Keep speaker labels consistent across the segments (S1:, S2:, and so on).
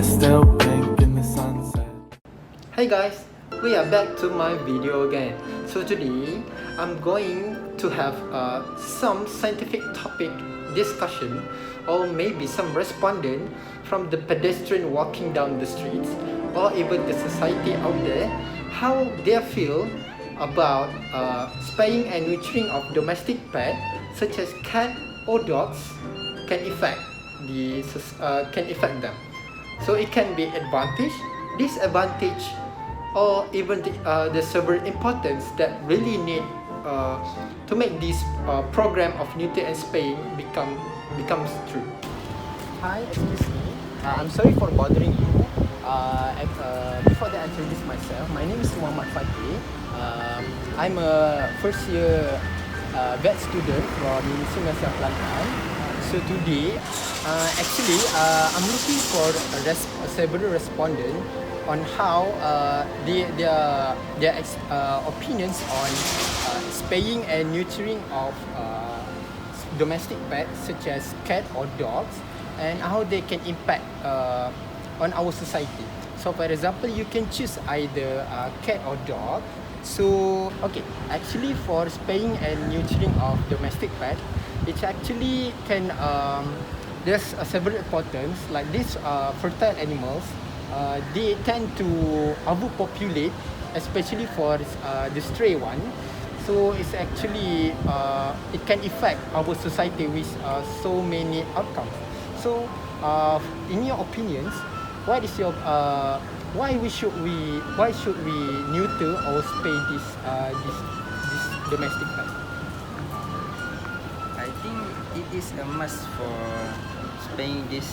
S1: sky still pink in the sunset.
S2: Hey guys, we are back to my video again. So today I'm going to have some scientific topic discussion, or maybe some respondent from the pedestrian walking down the streets, or even the society out there, how they feel about spaying and neutering of domestic pets such as cat or dogs can affect them. So it can be advantage, disadvantage, or even the several importance that really need to make this program of neuter and spaying becomes true. Hi, excuse me. I'm sorry for bothering you. Before that, I introduce myself. My name is Muhammad Fatih. I'm a first year vet student from University of Kelantan. So today, I'm looking for several respondents on how their opinions on spaying and neutering of domestic pets such as cat or dogs, and how they can impact on our society. So for example, you can choose either cat or dog. So okay, actually for spaying and neutering of domestic pet, it actually can there's several importance. Like these fertile animals, they tend to overpopulate, especially for the stray one. So it's actually it can affect our society with so many outcomes. So in your opinions, what is your why should we neuter or spay this domestic pet?
S3: I think it is a must for spaying these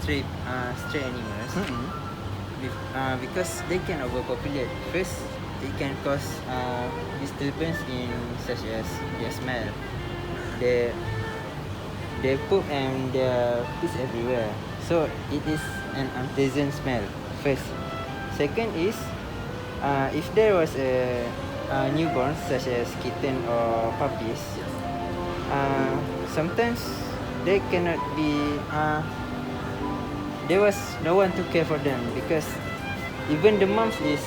S3: stray animals. Because they can overpopulate. First, it can cause disturbance in such as their smell, their poop and their piss everywhere. So it is an unpleasant smell. First. Second is if there was a newborn such as kitten or puppies, sometimes they cannot be there was no one to care for them, because even the moms is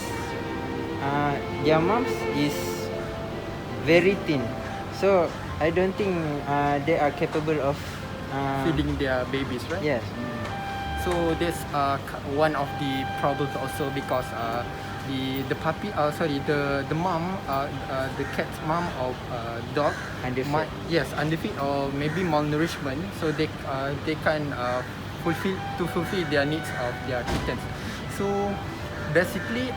S3: their moms is very thin, so I don't think they are capable of
S2: feeding their babies, right?
S3: Yes.
S2: So that's one of the problems also, because the mom, the cat's mom or dog
S3: Underfed.
S2: underfeed or maybe malnourishment, so they can fulfill their needs of their kittens. So basically,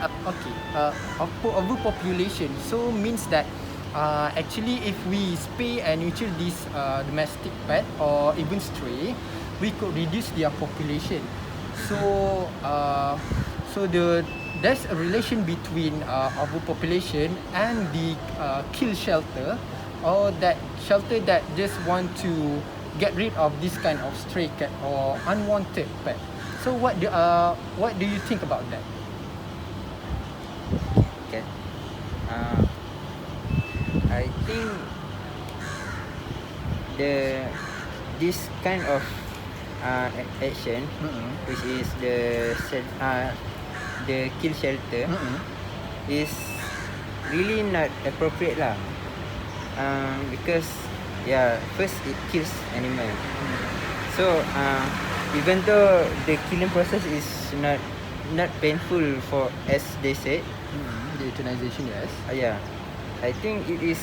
S2: overpopulation so means that actually if we spay and neuter this domestic pet or even stray, we could reduce their population. So there's a relation between overpopulation and the kill shelter, or that shelter that just want to get rid of this kind of stray cat or unwanted pet. So what do you think about that?
S3: Okay. I think this kind of action, which is the kill shelter, is really not appropriate lah. Because first it kills animal. So even though the killing process is not painful for, as they said,
S2: the euthanization, yes.
S3: I think it is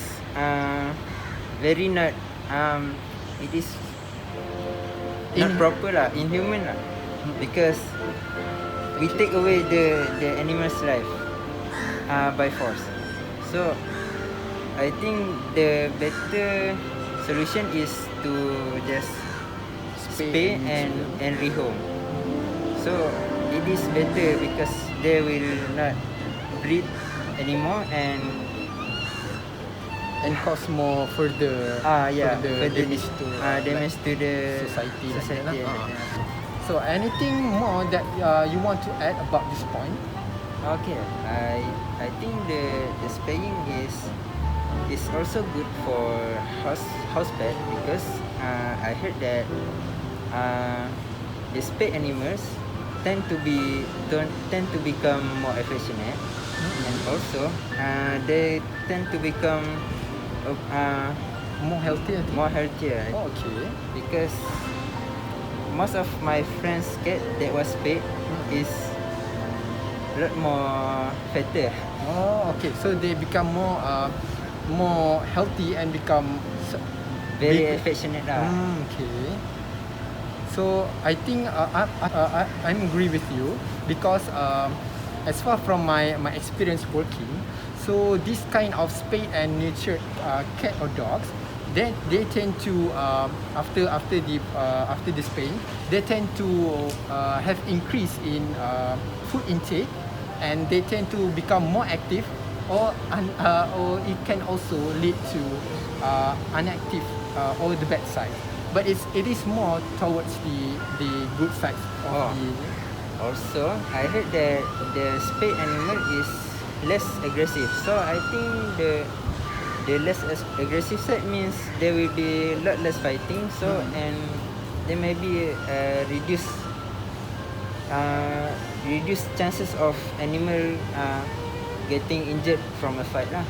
S3: very not it is not proper lah, inhuman lah, because we take away the animal's life by force. So I think the better solution is to just spay and rehome. So it is better because they will not breed anymore and
S2: cause more further damage to
S3: the
S2: society.
S3: Yeah.
S2: So anything more that you want to add about this point?
S3: Okay, I think the spaying is also good for house pet, because I heard that the spayed animals tend to become more affectionate, and also they tend to become
S2: More healthier.
S3: more healthier.
S2: Oh, okay.
S3: Because most of my friends' cat that was spayed is a lot more fatter.
S2: Oh, okay. So they become more healthy and become
S3: Very
S2: big.
S3: affectionate lah.
S2: Okay. So I think I'm agree with you because as far from my experience working, so this kind of spayed and neutered cat or dogs, they tend to after the spaying, they tend to have increase in food intake, and they tend to become more active, or it can also lead to inactive or the bad side. But it is more towards the good side of
S3: Oh.
S2: the.
S3: Also, I heard that the spayed animal is less aggressive. So I think the less aggressive side means there will be a lot less fighting. So and there may be reduce chances of animal getting injured from a fight lah.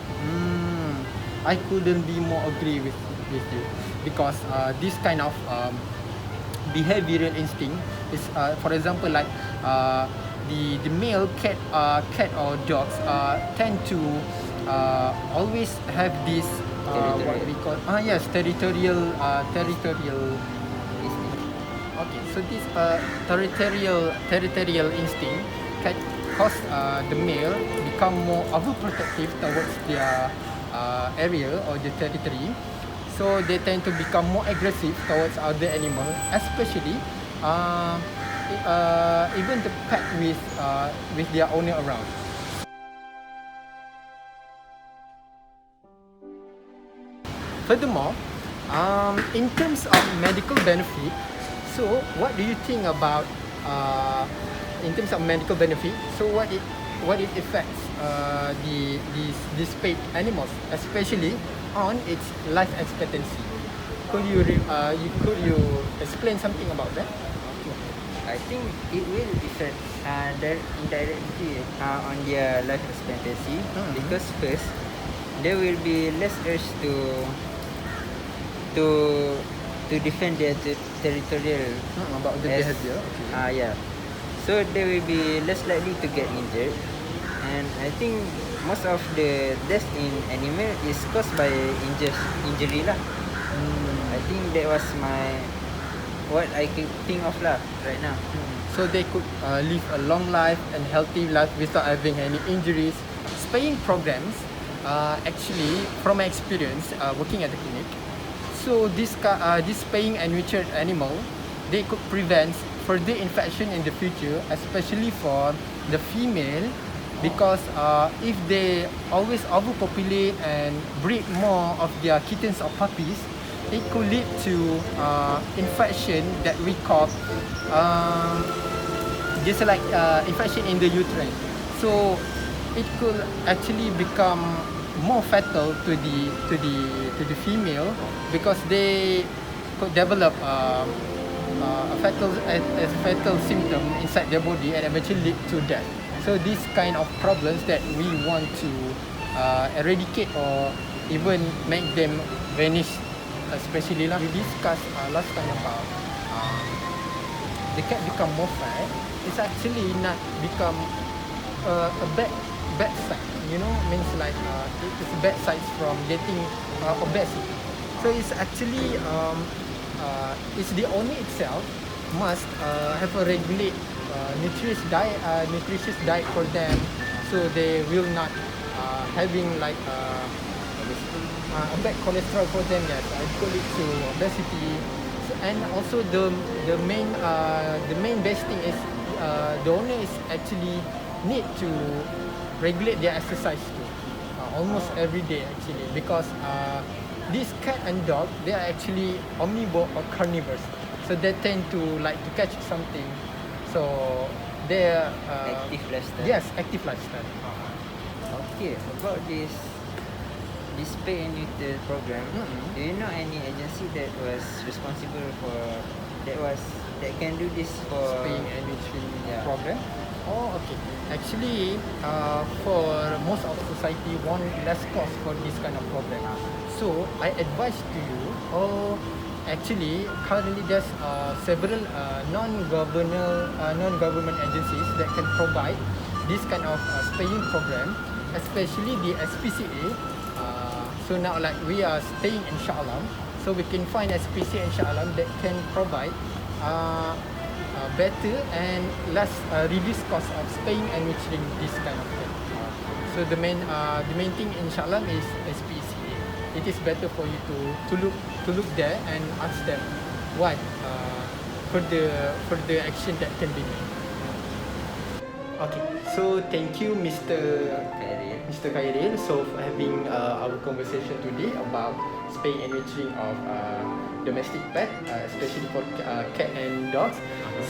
S2: I couldn't be more agree with you because this kind of behavioral instinct is, for example, like the male cat or dogs tend to always have this what we call territorial. Okay, so this territorial instinct can cause the male become more overprotective towards their area or the territory. So they tend to become more aggressive towards other animal, especially even the pet with their owner around. Furthermore, in terms of medical benefit, so what do you think about in terms of medical benefit? So what it affects the spayed animals, especially on its life expectancy. Could you explain something about that?
S3: I think it will affect indirectly on their life expectancy because first there will be less urge to defend their territorial
S2: About the
S3: as-
S2: behavior.
S3: Yeah. So they will be less likely to get injured, and I think most of the deaths in animal is caused by injury lah. I think that was what I could think of lah right now.
S2: So they could live a long life and healthy life without having any injuries. Spaying programs, actually, from my experience working at the clinic, so this spaying and neutered animal, they could prevent further infection in the future, especially for the female, because if they always overpopulate and breed more of their kittens or puppies, it could lead to infection that we call just like infection in the uterine. So it could actually become more fatal to the female because they could develop a fatal symptom inside their body and eventually lead to death. So these kind of problems that we want to eradicate or even make them vanish, especially we discussed last time about the cat become more fat. It's actually not become a bad side, means like it's bad sides from getting obesity. So it's actually it's the owner itself must have a regulate nutritious diet for them, so they will not having like a bad cholesterol for them. Yes, it could lead to obesity. So, and also the main best thing is the owner is actually need to regulate their exercise too, almost every day actually, because this cat and dog, they are actually omnivore or carnivores, so they tend to like to catch something, so they're
S3: Active lifestyle.
S2: Yes, active lifestyle.
S3: Okay, about this spay and neuter program, do you know any agency that was responsible for that that can do this for
S2: Spaying and neutering
S3: Yeah.
S2: program. Oh, okay. Actually, for most of society want less cost for this kind of program. So I advise to you. Actually, currently there's several non-government agencies that can provide this kind of spaying program, especially the SPCA. So now, like we are staying in Shah Alam, so we can find SPCA in Shah Alam that can provide better and less reduced cost of spaying and neutering this kind of thing. So the main thing in Shah Alam is SPCA. It is better for you to look there and ask them what further action that can be made. Okay, so thank you, Mr. Khairil, so for having our conversation today about spaying and neutering of domestic pet, especially for cat and dogs.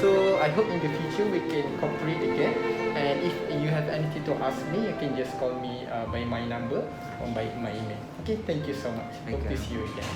S2: So I hope in the future we can cooperate again. And if you have anything to ask me, you can just call me by my number or by my email. Okay, thank you so much. Hope to see you again.